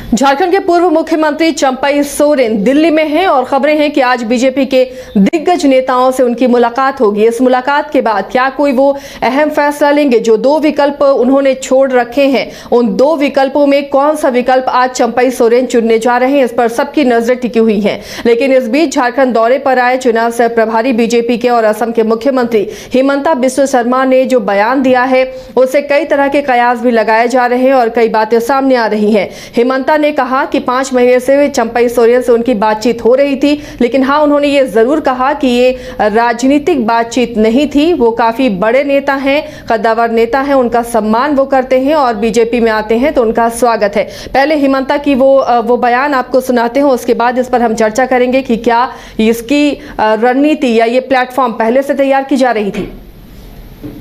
झारखंड के पूर्व मुख्यमंत्री चंपई सोरेन दिल्ली में हैं और खबरें हैं कि आज बीजेपी के दिग्गज नेताओं से उनकी मुलाकात होगी। इस मुलाकात के बाद क्या कोई वो अहम फैसला लेंगे? जो दो विकल्प उन्होंने छोड़ रखे हैं, उन दो विकल्पों में कौन सा विकल्प आज चंपई सोरेन चुनने जा रहे हैं, इस पर सबकी नजर टिकी हुई है। लेकिन इस बीच झारखंड दौरे पर आए चुनाव सह प्रभारी बीजेपी के और असम के मुख्यमंत्री हिमंता बिस्वा शर्मा ने जो बयान दिया है, उससे कई तरह के कयास भी लगाए जा रहे हैं और कई बातें सामने आ रही हैं। हिमंता ने कहा कि 5 महीने से चंपई सोरेन से उनकी बातचीत हो रही थी, लेकिन हाँ, उन्होंने ये जरूर कहा कि ये राजनीतिक बातचीत नहीं थी। वो काफी बड़े नेता हैं, कद्दावर नेता हैं, उनका सम्मान वो करते हैं और बीजेपी में आते हैं तो उनका स्वागत है। पहले हिमंता की वो बयान आपको सुनाते हैं, उसके बाद इस पर हम चर्चा करेंगे कि क्या इसकी रणनीति या ये प्लेटफॉर्म पहले से तैयार की जा रही थी।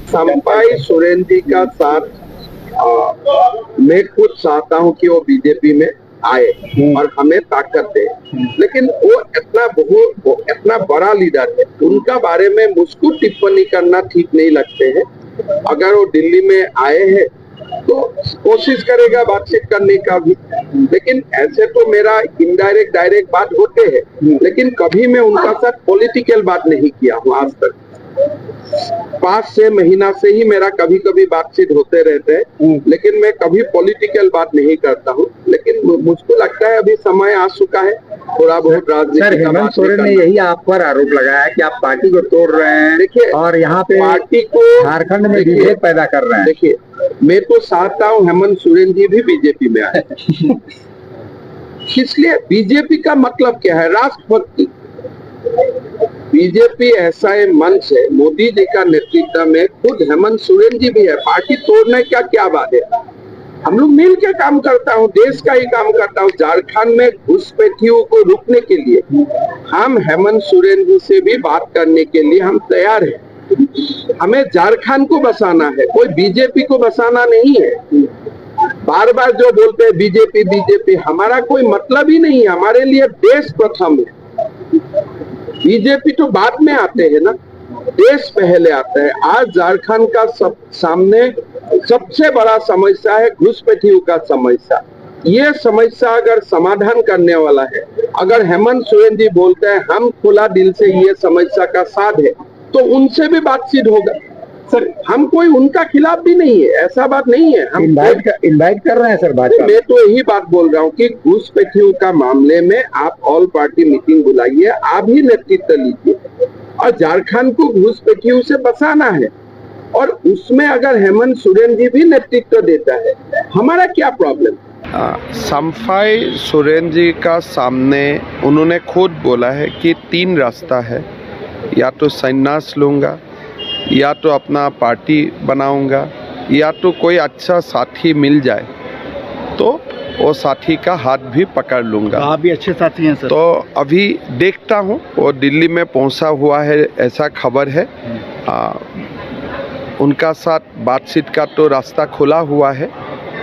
चंपई सोरेन जी का साथ मैं खुद चाहता हूं कि वो बीजेपी में आए और हमें ताकत दे, लेकिन वो इतना बड़ा लीडर है, उनका बारे में मुझको टिप्पणी करना ठीक नहीं लगते हैं। अगर वो दिल्ली में आए हैं तो कोशिश करेगा बातचीत करने का भी, लेकिन ऐसे तो मेरा इनडायरेक्ट डायरेक्ट बात होते हैं, लेकिन कभी मैं उनका साथ पॉलिटिकल बात नहीं किया हूँ आज तक। 5-6 महीना से ही मेरा कभी कभी बातचीत होते रहते हैं, लेकिन मैं कभी पॉलिटिकल बात नहीं करता हूँ। लेकिन मुझको लगता है अभी समय आ चुका है थोड़ा बहुत राजनीति। हेमंत सोरेन ने यही आप पर आरोप लगाया है कि आप पार्टी को तोड़ रहे हैं। देखिए, और यहाँ पे पार्टी को झारखंड में विभेद पैदा कर रहे हैं। देखिए, मैं तो चाहता हूँ हेमंत सोरेन जी भी बीजेपी में आए। इसलिए बीजेपी का मतलब क्या है? राष्ट्रभक्ति। बीजेपी ऐसा एक मंच है, मोदी जी का नेतृत्व में खुद हेमंत सोरेन जी भी है। पार्टी तोड़ने का क्या बात है? हम लोग मिल के काम करता हूँ, देश का ही काम करता हूँ। झारखंड में घुसपैठियों को रोकने के लिए हम हेमंत सोरेन जी से भी बात करने के लिए हम तैयार हैं। हमें झारखंड को बसाना है, कोई बीजेपी को बसाना नहीं है। बार बार जो बोलते हैं बीजेपी बीजेपी, हमारा कोई मतलब ही नहीं है। हमारे लिए देश प्रथम है। बीजेपी तो बाद में आते हैं ना, देश पहले आता है। आज झारखंड का सामने सबसे बड़ा समस्या है घुसपैठियों का समस्या। ये समस्या अगर समाधान करने वाला है, अगर हेमंत सोरेन जी बोलते हैं हम खुला दिल से ये समस्या का साथ है, तो उनसे भी बातचीत होगा। सर, हम कोई उनका खिलाफ भी नहीं है, ऐसा बात नहीं है। हम इनवाइट कर रहे हैं सर बात। मैं तो यही बात बोल रहा हूँ कि घुसपैठियों का मामले में आप ऑल पार्टी मीटिंग बुलाइए, आप ही नेतृत्व लीजिए और झारखंड को घुसपैठियों से बचाना है। और उसमें अगर हेमंत सोरेन जी भी नेतृत्व देता है, हमारा क्या प्रॉब्लम? चंपई सोरेन जी का सामने उन्होंने खुद बोला है कि 3 रास्ता है, या तो संन्यास लूँगा, या तो अपना पार्टी बनाऊंगा, या तो कोई अच्छा साथी मिल जाए तो वो साथी का हाथ भी पकड़ लूंगा। आप भी अच्छे साथी हैं सर। तो अभी देखता हूँ, वो दिल्ली में पहुंचा हुआ है ऐसा खबर है। उनका साथ बातचीत का तो रास्ता खुला हुआ है,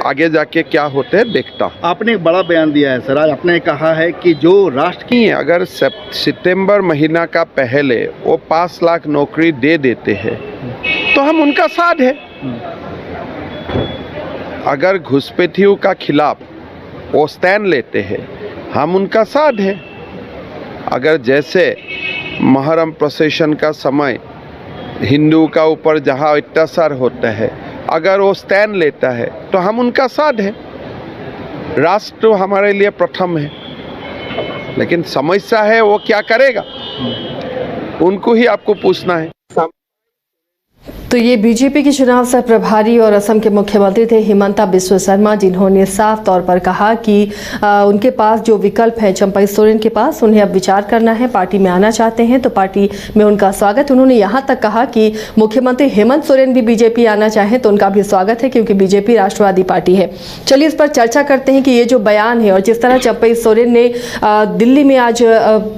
आगे जाके क्या होते हैं देखता हूँ। आपने एक बड़ा बयान दिया है सर, आज आपने कहा है कि जो राष्ट्र की अगर सितंबर महीना का पहले वो 5 लाख नौकरी दे देते हैं तो हम उनका साथ है। अगर घुसपैठियों का खिलाफ वो स्टैंड लेते हैं, हम उनका साथ है। अगर जैसे मुहर्रम प्रोसेशन का समय हिंदू का ऊपर जहाँ अत्याचार होता है, अगर वो स्टैंड लेता है तो हम उनका साथ है। राष्ट्र तो हमारे लिए प्रथम है, लेकिन समस्या है वो क्या करेगा, उनको ही आपको पूछना है। तो ये बीजेपी के चुनाव सह प्रभारी और असम के मुख्यमंत्री थे हिमंता बिस्वा शर्मा, जिन्होंने साफ तौर पर कहा कि उनके पास जो विकल्प है चंपई सोरेन के पास, उन्हें अब विचार करना है। पार्टी में आना चाहते हैं तो पार्टी में उनका स्वागत। उन्होंने यहाँ तक कहा कि मुख्यमंत्री हेमंत सोरेन भी बीजेपी आना चाहें तो उनका भी स्वागत है, क्योंकि बीजेपी राष्ट्रवादी पार्टी है। चलिए इस पर चर्चा करते हैं कि ये जो बयान है और जिस तरह चंपई सोरेन ने दिल्ली में आज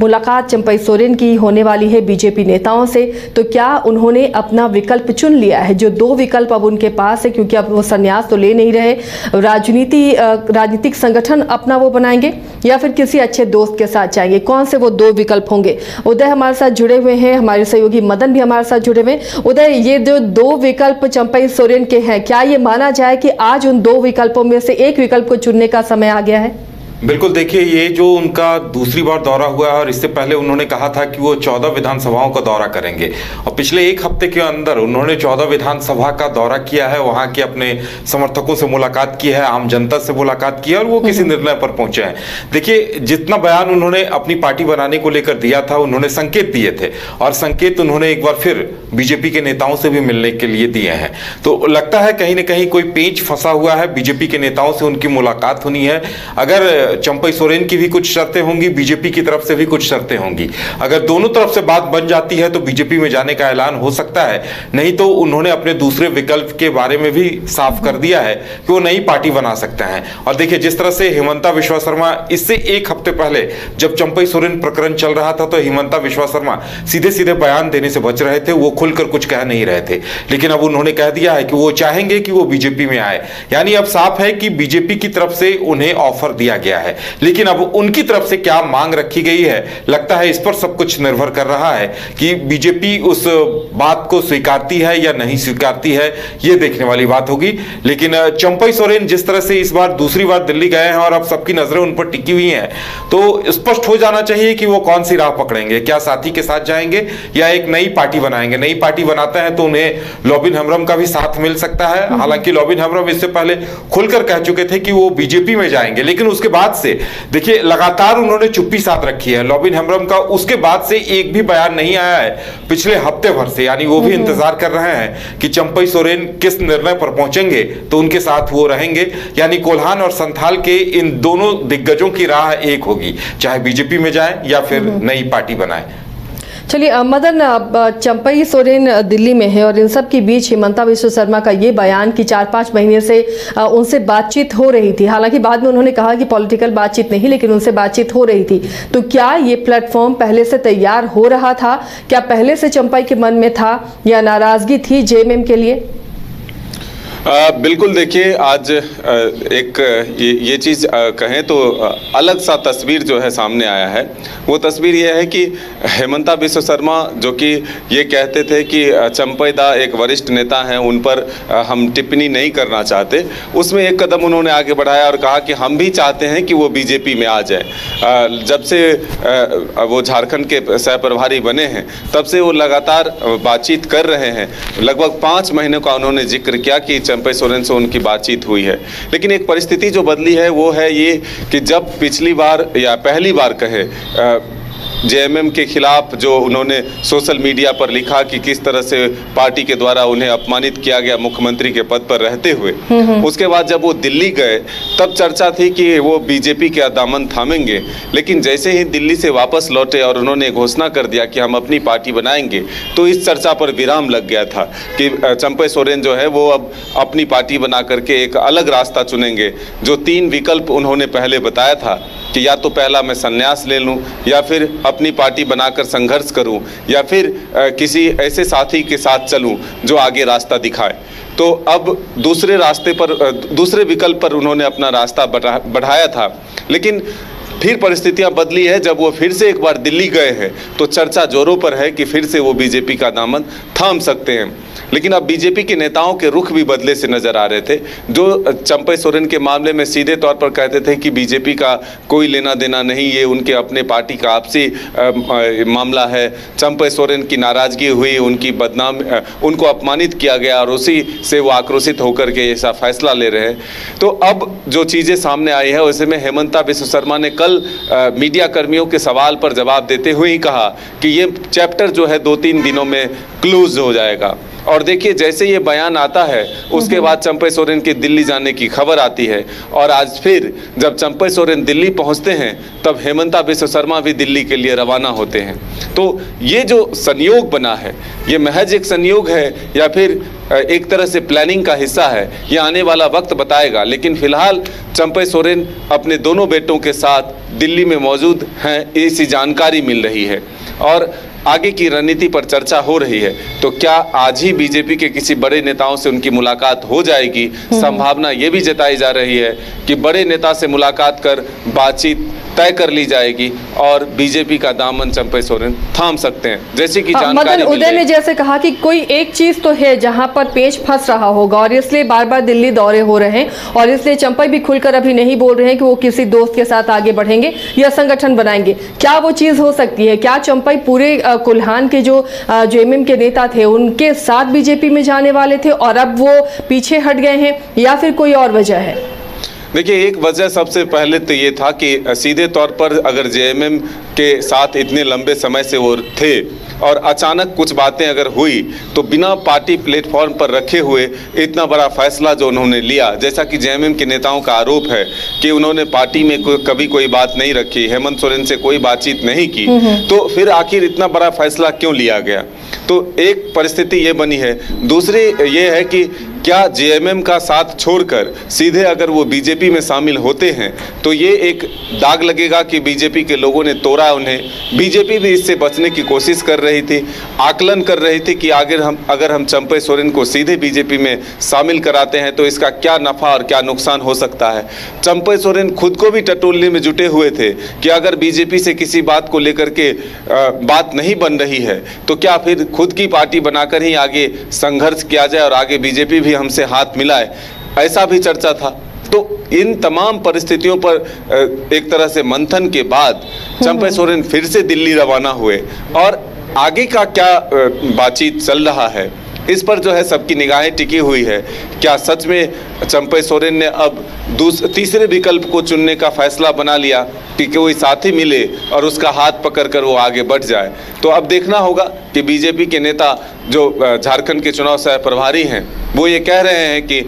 मुलाकात चंपई सोरेन की होने वाली है बीजेपी नेताओं से, तो क्या उन्होंने अपना विकल्प चुन लिया है? जो 2 विकल्प अब उनके पास है, क्योंकि अब वो संन्यास तो ले नहीं रहे, राजनीतिक संगठन अपना वो बनाएंगे या फिर किसी अच्छे दोस्त के साथ जाएंगे, कौन से वो 2 विकल्प होंगे? उदय हमारे साथ जुड़े हुए हैं, हमारे सहयोगी मदन भी हमारे साथ जुड़े हुए हैं। उदय, ये जो 2 विकल्प चंपई सोरेन के हैं, क्या ये माना जाए कि आज उन 2 विकल्पों में से एक विकल्प को चुनने का समय आ गया है? बिल्कुल, देखिए ये जो उनका दूसरी बार दौरा हुआ है और इससे पहले उन्होंने कहा था कि वो 14 विधानसभाओं का दौरा करेंगे और पिछले एक हफ्ते के अंदर उन्होंने 14 विधानसभा का दौरा किया है, वहाँ के अपने समर्थकों से मुलाकात की है, आम जनता से मुलाकात की है और वो किसी निर्णय पर पहुंचे हैं। देखिए जितना बयान उन्होंने अपनी पार्टी बनाने को लेकर दिया था, उन्होंने संकेत दिए थे और संकेत उन्होंने एक बार फिर बीजेपी के नेताओं से भी मिलने के लिए दिए हैं। तो लगता है कहीं ना कहीं कोई पेंच फंसा हुआ है, बीजेपी के नेताओं से उनकी मुलाकात होनी है। अगर चंपई सोरेन की भी कुछ शर्तें होंगी, बीजेपी की तरफ से भी कुछ शर्तें होंगी। अगर दोनों तरफ से बात बन जाती है तो बीजेपी में जाने का ऐलान हो सकता है, नहीं तो उन्होंने अपने दूसरे विकल्प के बारे में भी साफ कर दिया है कि वो नई पार्टी बना सकते हैं। और देखिए जिस तरह से हिमंता विश्वा शर्मा इससे एक हफ्ते पहले जब चंपई सोरेन प्रकरण चल रहा था तो हिमंता विश्वा शर्मा सीधे सीधे बयान देने से बच रहे थे, वो खुलकर कुछ कह नहीं रहे थे, लेकिन अब उन्होंने कह दिया है कि वो चाहेंगे कि वो बीजेपी में आए। यानी अब साफ है कि बीजेपी की तरफ से उन्हें ऑफर दिया गया है, लेकिन अब उनकी तरफ से क्या मांग रखी गई है, लगता है इस पर सब कुछ निर्भर कर रहा है कि बीजेपी उस बात को स्वीकारती है या नहीं स्वीकारती है, ये देखने वाली बात होगी। लेकिन चंपई सोरेन जिस तरह से इस बार दूसरी बार दिल्ली गए हैं और अब सबकी नजरें उन पर टिकी हुई हैं, तो स्पष्ट हो जाना चाहिए कि वो कौन सी राह पकड़ेंगे, क्या साथी के साथ जाएंगे या एक नई पार्टी बनाएंगे। नई पार्टी बनाते हैं तो उन्हें लॉबिन हमरम का भी साथ मिल सकता है। हालांकि लॉबिन हमरम इससे पहले खुलकर कह चुके थे कि वो बीजेपी में जाएंगे, लेकिन उसके बाद से देखिए लगातार उन्होंने चुप्पी साथ रखी है लॉबिन हमरम का। उसके बाद से एक भी बयान नहीं आया है पिछले हफ्ते भर से, यानी वो भी इंतजार कर रहे हैं कि चंपई सोरेन किस निर्णय पर पहुंचेंगे तो उनके साथ वो रहेंगे। यानी कोल्हान और संथाल के इन दोनों दिग्गजों की राह एक होगी, चाहे बीजेपी में जाए या फिर नई पार्टी बनाए। चलिए मदन, चंपई सोरेन दिल्ली में है और इन सब के बीच हिमंता विश्व शर्मा का ये बयान कि 4-5 महीने से उनसे बातचीत हो रही थी। हालांकि बाद में उन्होंने कहा कि पॉलिटिकल बातचीत नहीं, लेकिन उनसे बातचीत हो रही थी। तो क्या ये प्लेटफॉर्म पहले से तैयार हो रहा था? क्या पहले से चंपई के मन में था या नाराजगी थी जेएमएम के लिए? बिल्कुल, देखिए आज एक ये चीज़ कहें तो अलग सा तस्वीर जो है सामने आया है। वो तस्वीर ये है कि हिमंता विश्व शर्मा जो कि ये कहते थे कि चंपई दा एक वरिष्ठ नेता हैं, उन पर हम टिप्पणी नहीं करना चाहते, उसमें एक कदम उन्होंने आगे बढ़ाया और कहा कि हम भी चाहते हैं कि वो बीजेपी में आ जाए। जब से वो झारखंड के सह प्रभारी बने हैं तब से वो लगातार बातचीत कर रहे हैं। लगभग 5 महीने का उन्होंने जिक्र किया कि चंपई सोरेन से उनकी बातचीत हुई है। लेकिन एक परिस्थिति जो बदली है वो है ये कि जब पिछली बार या पहली बार कहे जेएमएम के खिलाफ जो उन्होंने सोशल मीडिया पर लिखा कि किस तरह से पार्टी के द्वारा उन्हें अपमानित किया गया मुख्यमंत्री के पद पर रहते हुए, उसके बाद जब वो दिल्ली गए तब चर्चा थी कि वो बीजेपी के दामन थामेंगे। लेकिन जैसे ही दिल्ली से वापस लौटे और उन्होंने घोषणा कर दिया कि हम अपनी पार्टी बनाएंगे, तो इस चर्चा पर विराम लग गया था कि चंपई सोरेन जो है वो अब अपनी पार्टी बना करके एक अलग रास्ता चुनेंगे। जो 3 विकल्प उन्होंने पहले बताया था कि या तो पहला मैं संन्यास ले लूं, या फिर अपनी पार्टी बनाकर संघर्ष करूं, या फिर किसी ऐसे साथी के साथ चलूं जो आगे रास्ता दिखाए, तो अब दूसरे विकल्प पर उन्होंने अपना रास्ता बढ़ाया था। लेकिन फिर परिस्थितियां बदली है। जब वो फिर से एक बार दिल्ली गए हैं तो चर्चा जोरों पर है कि फिर से वो बीजेपी का दामन थाम सकते हैं। लेकिन अब बीजेपी के नेताओं के रुख भी बदले से नजर आ रहे थे। जो चंपई सोरेन के मामले में सीधे तौर पर कहते थे कि बीजेपी का कोई लेना देना नहीं, ये उनके अपने पार्टी का आपसी मामला है। चंपई सोरेन की नाराजगी हुई, उनको अपमानित किया गया और उसी से वो आक्रोशित होकर के ऐसा फैसला ले रहे हैं। तो अब जो चीज़ें सामने आई है वैसे में हिमंता विश्व शर्मा ने कल मीडिया कर्मियों के सवाल पर जवाब देते हुए ही कहा कि ये चैप्टर जो है 2-3 दिनों में क्लोज हो जाएगा। और देखिए जैसे ये बयान आता है उसके बाद चंपई सोरेन के दिल्ली जाने की खबर आती है, और आज फिर जब चंपई सोरेन दिल्ली पहुंचते हैं तब हिमंता विश्व शर्मा भी दिल्ली के लिए रवाना होते हैं। तो ये जो संयोग बना है ये महज एक संयोग है या फिर एक तरह से प्लानिंग का हिस्सा है, ये आने वाला वक्त बताएगा। लेकिन फिलहाल चंपई सोरेन अपने दोनों बेटों के साथ दिल्ली में मौजूद हैं, ऐसी जानकारी मिल रही है और आगे की रणनीति पर चर्चा हो रही है। तो क्या आज ही बीजेपी के किसी बड़े नेताओं से उनकी मुलाकात हो जाएगी? संभावना ये भी जताई जा रही है कि बड़े नेता से मुलाकात कर बातचीत तय कर ली जाएगी और बीजेपी का दामन चंपई सोरेन थाम सकते हैं। जैसे कि जानकारी मदन उदय ने जैसे कहा कि कोई एक चीज तो है जहां पर पेच फंस रहा होगा और इसलिए बार बार दिल्ली दौरे हो रहे हैं और इसलिए चंपई भी खुलकर अभी नहीं बोल रहे हैं कि वो किसी दोस्त के साथ आगे बढ़ेंगे या संगठन बनाएंगे। क्या वो चीज हो सकती है? क्या चंपई पूरे कुल्हान के जो जेएमएम के नेता थे उनके साथ बीजेपी में जाने वाले थे और अब वो पीछे हट गए हैं या फिर कोई और वजह है? देखिए, एक वजह सबसे पहले तो ये था कि सीधे तौर पर अगर जेएमएम के साथ इतने लंबे समय से वो थे और अचानक कुछ बातें अगर हुई तो बिना पार्टी प्लेटफॉर्म पर रखे हुए इतना बड़ा फैसला जो उन्होंने लिया, जैसा कि जेएमएम के नेताओं का आरोप है कि उन्होंने पार्टी में कभी कोई बात नहीं रखी, हेमंत सोरेन से कोई बातचीत नहीं की, तो फिर आखिर इतना बड़ा फैसला क्यों लिया गया? तो एक परिस्थिति ये बनी है। दूसरी ये है कि क्या जेएमएम का साथ छोड़कर सीधे अगर वो बीजेपी में शामिल होते हैं तो ये एक दाग लगेगा कि बीजेपी के लोगों ने तोड़ा उन्हें। बीजेपी भी इससे बचने की कोशिश कर रही थी, आकलन कर रही थी कि अगर हम चंपई सोरेन को सीधे बीजेपी में शामिल कराते हैं तो इसका क्या नफा और क्या नुकसान हो सकता है। चंपई सोरेन खुद को भी टटोलने में जुटे हुए थे कि अगर बीजेपी से किसी बात को लेकर के बात नहीं बन रही है तो क्या फिर खुद की पार्टी बनाकर ही आगे संघर्ष किया जाए और आगे बीजेपी भी हमसे हाथ मिलाए, ऐसा भी चर्चा था। तो इन तमाम परिस्थितियों पर एक तरह से मंथन के बाद चंपई सोरेन फिर से दिल्ली रवाना हुए और आगे का क्या बातचीत चल रहा है इस पर जो है सबकी निगाहें टिकी हुई है। क्या सच में चंपई सोरेन ने अब तीसरे विकल्प को चुनने का फैसला बना लिया कि कोई साथी मिले और उसका हाथ पकड़कर वो आगे बढ़ जाए? तो अब देखना होगा कि बीजेपी के नेता जो झारखंड के चुनाव सह प्रभारी हैं वो ये कह रहे हैं कि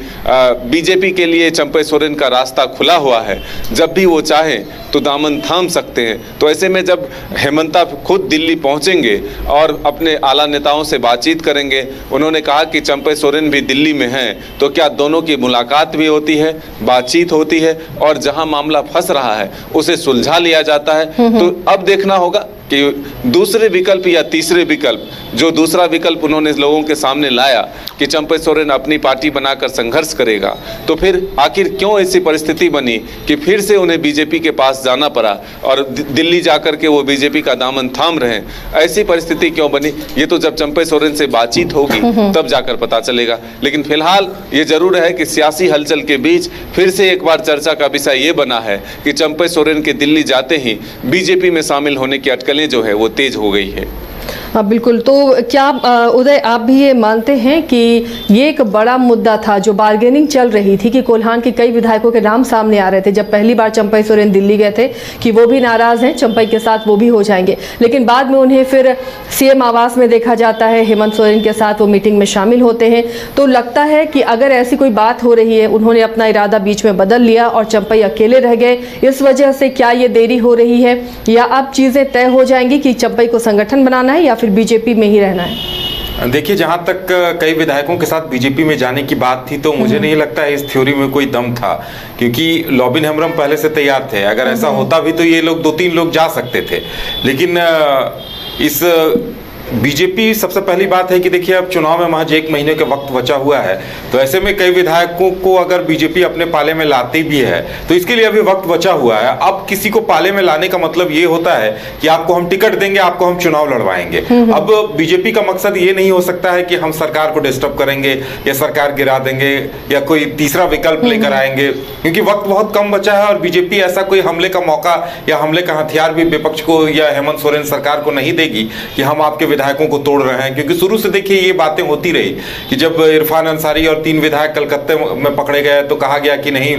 बीजेपी के लिए चंपई सोरेन का रास्ता खुला हुआ है, जब भी वो चाहें तो दामन थाम सकते हैं। तो ऐसे में जब हेमंता खुद दिल्ली पहुंचेंगे और अपने आला नेताओं से बातचीत करेंगे, उन्होंने कहा कि चंपई सोरेन भी दिल्ली में हैं, तो क्या दोनों की मुलाकात भी होती है, बातचीत होती है और जहां मामला फंस रहा है उसे सुलझा लिया जाता है। तो अब देखना होगा कि दूसरे विकल्प या तीसरे विकल्प, जो दूसरा विकल्प उन्होंने लोगों के सामने लाया कि चंपई सोरेन अपनी पार्टी बनाकर संघर्ष करेगा, तो फिर आखिर क्यों ऐसी परिस्थिति बनी कि फिर से उन्हें बीजेपी के पास जाना पड़ा और दिल्ली जाकर के वो बीजेपी का दामन थाम रहे? ऐसी परिस्थिति क्यों बनी, ये तो जब चंपई सोरेन से बातचीत होगी तब जाकर पता चलेगा। लेकिन फिलहाल ये जरूर है कि सियासी हलचल के बीच फिर से एक बार चर्चा का विषय ये बना है कि चंपई सोरेन के दिल्ली जाते ही बीजेपी में शामिल होने की अटकलें जो है वो तेज हो गई है। हाँ बिल्कुल। तो क्या उदय आप भी ये मानते हैं कि ये एक बड़ा मुद्दा था, जो बार्गेनिंग चल रही थी कि कोल्हान के कई विधायकों के नाम सामने आ रहे थे जब पहली बार चंपई सोरेन दिल्ली गए थे कि वो भी नाराज हैं, चंपई के साथ वो भी हो जाएंगे, लेकिन बाद में उन्हें फिर सीएम आवास में देखा जाता है, हेमंत सोरेन के साथ वो मीटिंग में शामिल होते हैं। तो लगता है कि अगर ऐसी कोई बात हो रही है, उन्होंने अपना इरादा बीच में बदल लिया और चंपई अकेले रह गए, इस वजह से क्या ये देरी हो रही है या अब चीजें तय हो जाएंगी कि चंपई को संगठन बनाना है या फिर बीजेपी में ही रहना है? देखिए, जहां तक कई विधायकों के साथ बीजेपी में जाने की बात थी तो मुझे नहीं लगता है इस थ्योरी में कोई दम था, क्योंकि लॉबिन हेम्ब्रम पहले से तैयार थे। अगर ऐसा होता भी तो ये लोग 2-3 लोग जा सकते थे, लेकिन इस बीजेपी, सबसे पहली बात है कि देखिए अब चुनाव में महज 1 महीने का वक्त बचा हुआ है, तो ऐसे में कई विधायकों को अगर बीजेपी अपने पाले में लाती भी है तो इसके लिए अभी वक्त बचा हुआ है। अब किसी को पाले में लाने का मतलब ये होता है कि आपको हम टिकट देंगे, आपको हम चुनाव लड़वाएंगे। अब बीजेपी का मकसद ये नहीं हो सकता है कि हम सरकार को डिस्टर्ब करेंगे या सरकार गिरा देंगे या कोई तीसरा विकल्प लेकर आएंगे, क्योंकि वक्त बहुत कम बचा है और बीजेपी ऐसा कोई हमले का मौका या हमले का हथियार भी विपक्ष को या हेमंत सोरेन सरकार को नहीं देगी कि हम आपके विधायकों को तोड़ रहे हैं। क्योंकि शुरू से देखिए ये बातें होती रही कि जब इरफान अंसारी और 3 विधायक कलकत्ते में पकड़े गए तो कहा गया कि नहीं,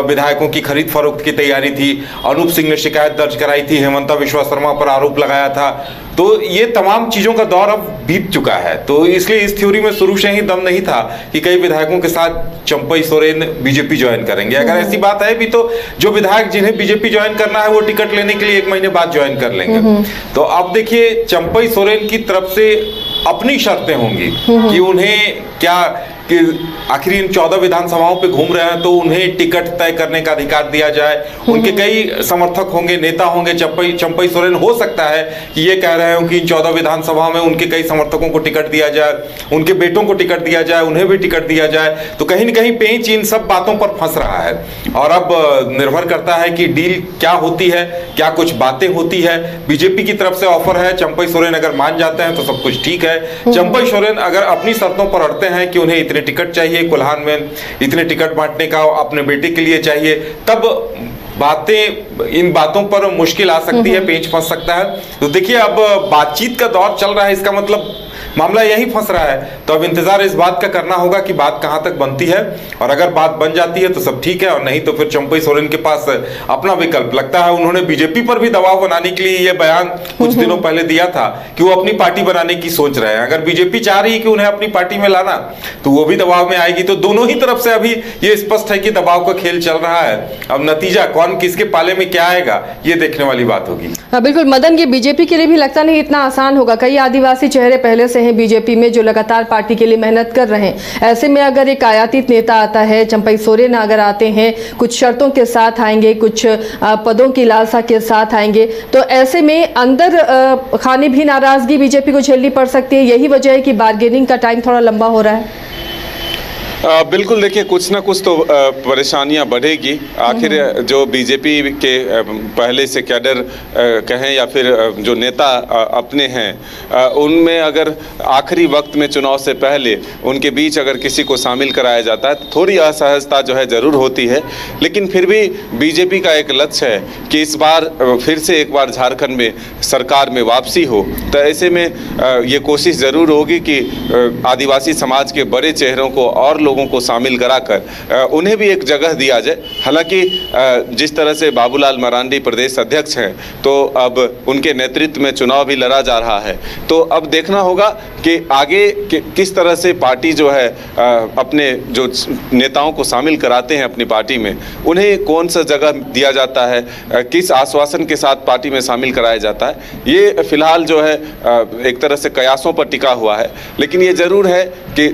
विधायकों की खरीद फरोख्त की तैयारी थी, अनूप सिंह ने शिकायत दर्ज कराई थी, हेमंता विश्वा शर्मा पर आरोप लगाया था। तो ये तमाम चीजों का दौर अब बीत चुका है, तो इसलिए इस थ्योरी में शुरू से ही दम नहीं था कि कई विधायकों के साथ चंपई सोरेन बीजेपी ज्वाइन करेंगे। अगर ऐसी बात है भी तो जो विधायक जिन्हें बीजेपी ज्वाइन करना है वो टिकट लेने के लिए 1 महीने बाद ज्वाइन कर लेंगे। तो अब देखिए चंपई सोरेन की तरफ से अपनी शर्तें होंगी कि उन्हें क्या कि आखिर इन 14 विधानसभाओं पे घूम रहे हैं तो उन्हें टिकट तय करने का अधिकार दिया जाए। उनके कई समर्थक होंगे, नेता होंगे। चंपई सोरेन हो सकता है कि ये कह रहे हो कि इन 14 विधानसभा में उनके कई समर्थकों को टिकट दिया जाए, उनके बेटों को टिकट दिया जाए, उन्हें भी टिकट दिया जाए। तो कहीं न कहीं पेंच इन सब बातों पर फंस रहा है और अब निर्भर करता है कि डील क्या होती है, क्या कुछ बातें होती है। बीजेपी की तरफ से ऑफर है, चंपई सोरेन अगर मान जाते हैं तो सब कुछ ठीक है। चंपई सोरेन अगर अपनी शर्तों पर अड़ते हैं कि उन्हें इतने टिकट चाहिए, कोल्हान में इतने टिकट बांटने का अपने बेटे के लिए चाहिए, तब इन बातों पर मुश्किल आ सकती है, पेंच फंस सकता है। तो देखिए अब बातचीत का दौर चल रहा है, इसका मतलब मामला यही फंस रहा है। तो अब इंतजार इस बात का करना होगा कि बात कहां तक बनती है और अगर बात बन जाती है तो सब ठीक है और नहीं तो फिर चंपई सोरेन के पास अपना विकल्प लगता है। उन्होंने बीजेपी पर भी दबाव बनाने के लिए यह बयान कुछ दिनों पहले दिया था कि वो अपनी पार्टी बनाने की सोच रहे हैं। अगर बीजेपी चाह रही है कि उन्हें अपनी पार्टी में लाना तो वो भी दबाव में आएगी। तो दोनों ही तरफ से अभी ये स्पष्ट है कि दबाव का खेल चल रहा है। अब नतीजा कौन किसके पाले में क्या आएगा ये देखने वाली बात होगी। बिल्कुल मदन, ये बीजेपी के लिए भी लगता नहीं इतना आसान होगा। कई आदिवासी चेहरे पहले से हैं बीजेपी में जो लगातार पार्टी के लिए मेहनत कर रहे हैं। ऐसे में अगर एक आयातित नेता आता है, चंपई सोरेन अगर आते हैं, कुछ शर्तों के साथ आएंगे, कुछ पदों की लालसा के साथ आएंगे, तो ऐसे में अंदर खाने भी नाराजगी बीजेपी को झेलनी पड़ सकती है। यही वजह है कि बार्गेनिंग का टाइम थोड़ा लंबा हो रहा है। बिल्कुल, देखिए कुछ ना कुछ तो परेशानियां बढ़ेगी। आखिर जो बीजेपी के पहले से कैडर कहें या फिर जो नेता अपने हैं, उनमें अगर आखिरी वक्त में चुनाव से पहले उनके बीच अगर किसी को शामिल कराया जाता है तो थोड़ी असहजता जो है ज़रूर होती है। लेकिन फिर भी बीजेपी का एक लक्ष्य है कि इस बार फिर से एक बार झारखंड में सरकार में वापसी हो। तो ऐसे में ये कोशिश ज़रूर होगी कि आदिवासी समाज के बड़े चेहरों को और लोगों को शामिल कराकर उन्हें भी एक जगह दिया जाए। हालांकि जिस तरह से बाबूलाल मरांडी प्रदेश अध्यक्ष हैं तो अब उनके नेतृत्व में चुनाव भी लड़ा जा रहा है। तो अब देखना होगा कि आगे किस तरह से पार्टी जो है अपने जो नेताओं को शामिल कराते हैं अपनी पार्टी में, उन्हें कौन सा जगह दिया जाता है, किस आश्वासन के साथ पार्टी में शामिल कराया जाता है, ये फिलहाल जो है एक तरह से कयासों पर टिका हुआ है। लेकिन ये ज़रूर है कि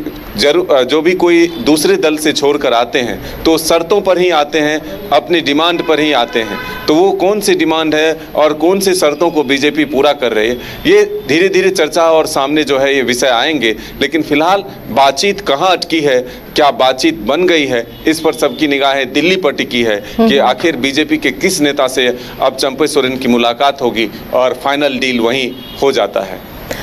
जो भी कोई दूसरे दल से छोड़कर आते हैं तो शर्तों पर ही आते हैं, अपनी डिमांड पर ही आते हैं। तो वो कौन सी डिमांड है और कौन से शर्तों को बीजेपी पूरा कर रही है, ये धीरे धीरे चर्चा और सामने जो है ये विषय आएंगे। लेकिन फिलहाल बातचीत कहाँ अटकी है, क्या बातचीत बन गई है, इस पर सबकी निगाहें दिल्ली पर टिकी है कि आखिर बीजेपी के किस नेता से अब चंपई सोरेन की मुलाकात होगी और फाइनल डील वहीं हो जाता है।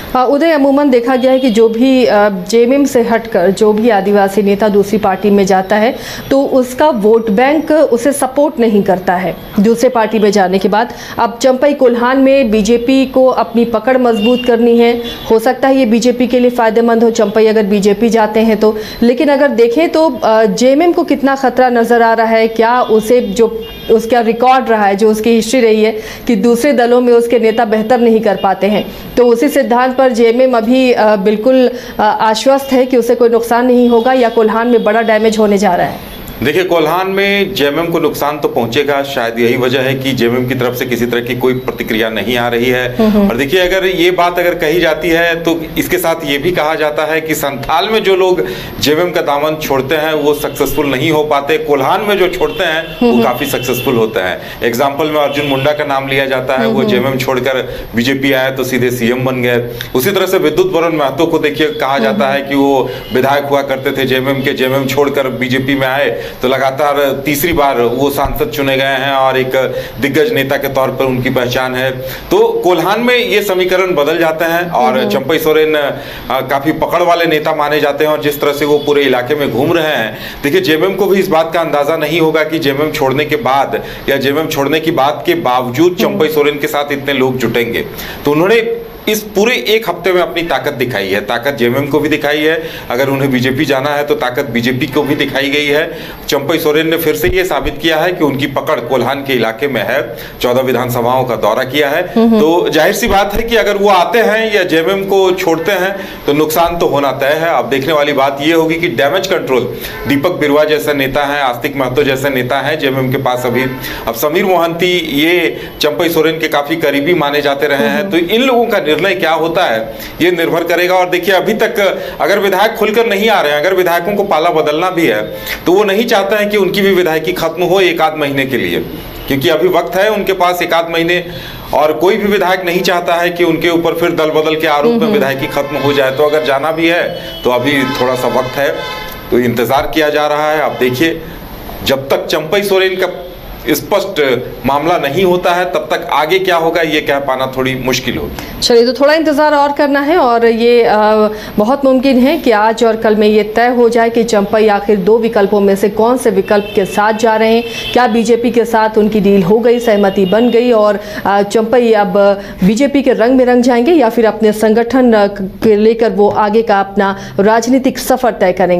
उदय, अमूमन देखा गया है कि जो भी जेएमएम से हटकर जो भी आदिवासी नेता दूसरी पार्टी में जाता है तो उसका वोट बैंक उसे सपोर्ट नहीं करता है दूसरे पार्टी में जाने के बाद। अब चंपई कोल्हान में बीजेपी को अपनी पकड़ मजबूत करनी है। हो सकता है ये बीजेपी के लिए फ़ायदेमंद हो, चंपई अगर बीजेपी जाते हैं तो। लेकिन अगर देखें तो जेएमएम को कितना खतरा नज़र आ रहा है, क्या उसे जो उसका रिकॉर्ड रहा है, जो उसकी हिस्ट्री रही है कि दूसरे दलों में उसके नेता बेहतर नहीं कर पाते हैं, तो उसी सिद्धांत पर जेएमएम अभी बिल्कुल आश्वस्त है कि उसे कोई नुकसान नहीं होगा या कोल्हान में बड़ा डैमेज होने जा रहा है। देखिए, कोल्हान में जेएमएम को नुकसान तो पहुंचेगा। शायद यही वजह है कि जेएमएम की तरफ से किसी तरह की कोई प्रतिक्रिया नहीं आ रही है। और देखिए, अगर ये बात अगर कही जाती है तो इसके साथ ये भी कहा जाता है कि संथाल में जो लोग जेएमएम का दामन छोड़ते हैं वो सक्सेसफुल नहीं हो पाते, कोल्हान में जो छोड़ते हैं वो काफी सक्सेसफुल होते हैं। एग्जाम्पल में अर्जुन मुंडा का नाम लिया जाता है, वो जेएमएम छोड़कर बीजेपी आए तो सीधे सीएम बन गए। उसी तरह से विद्युत वरण महतो को देखिए, कहा जाता है कि वो विधायक हुआ करते थे जेएमएम के, जेएमएम छोड़कर बीजेपी में आए तो लगातार तीसरी बार वो सांसद चुने गए हैं और एक दिग्गज नेता के तौर पर उनकी पहचान है। तो कोल्हान में ये समीकरण बदल जाते हैं और चंपई सोरेन काफी पकड़ वाले नेता माने जाते हैं और जिस तरह से वो पूरे इलाके में घूम रहे हैं, देखिए जेएमएम को भी इस बात का अंदाजा नहीं होगा कि जेएमएम छोड़ने के बाद या जेएमएम छोड़ने की बात के बावजूद चंपई सोरेन के साथ इतने लोग जुटेंगे। तो उन्होंने इस पूरे एक हफ्ते में अपनी ताकत दिखाई है। ताकत जेएमएम को भी दिखाई है, अगर उन्हें बीजेपी जाना है तो ताकत बीजेपी को भी दिखाई गई है। चंपई सोरेन ने फिर से ये साबित किया है कि उनकी पकड़ कोल्हान के इलाके में है। 14 विधानसभाओं का दौरा किया है, तो जाहिर सी बात है कि अगर वो आते हैं या जेएमएम को छोड़ते हैं तो नुकसान तो होना तय है। अब देखने वाली बात ये होगी कि डैमेज कंट्रोल दीपक बिरुवा जैसे नेता है, आस्तिक महतो जैसे नेता है जेएमएम के पास अभी। अब समीर मोहंती ये चंपई सोरेन के काफी करीबी माने जाते रहे हैं, तो इन लोगों का निर्णय निर्णय क्या होता है ये निर्भर करेगा। और देखिए अभी तक अगर विधायक खुलकर नहीं आ रहे हैं, अगर विधायकों को पाला बदलना भी है तो वो नहीं चाहते हैं कि उनकी भी विधायकी खत्म हो एक आध महीने के लिए, क्योंकि अभी वक्त है उनके पास एक आध महीने, और कोई भी विधायक नहीं चाहता है कि उनके ऊपर फिर दल बदल के आरोप में विधायकी खत्म हो जाए। तो अगर जाना भी है तो अभी थोड़ा सा वक्त है, तो इंतजार किया जा रहा है। आप देखिए जब तक चंपई सोरेन का स्पष्ट मामला नहीं होता है तब तक आगे क्या होगा ये कह पाना थोड़ी मुश्किल होगी। चलिए, तो थोड़ा इंतजार और करना है, और ये बहुत मुमकिन है कि आज और कल में ये तय हो जाए कि चंपई आखिर दो विकल्पों में से कौन से विकल्प के साथ जा रहे हैं। क्या बीजेपी के साथ उनकी डील हो गई, सहमति बन गई और चंपई अब बीजेपी के रंग में रंग जाएंगे, या फिर अपने संगठन के लेकर वो आगे का अपना राजनीतिक सफर तय करेंगे।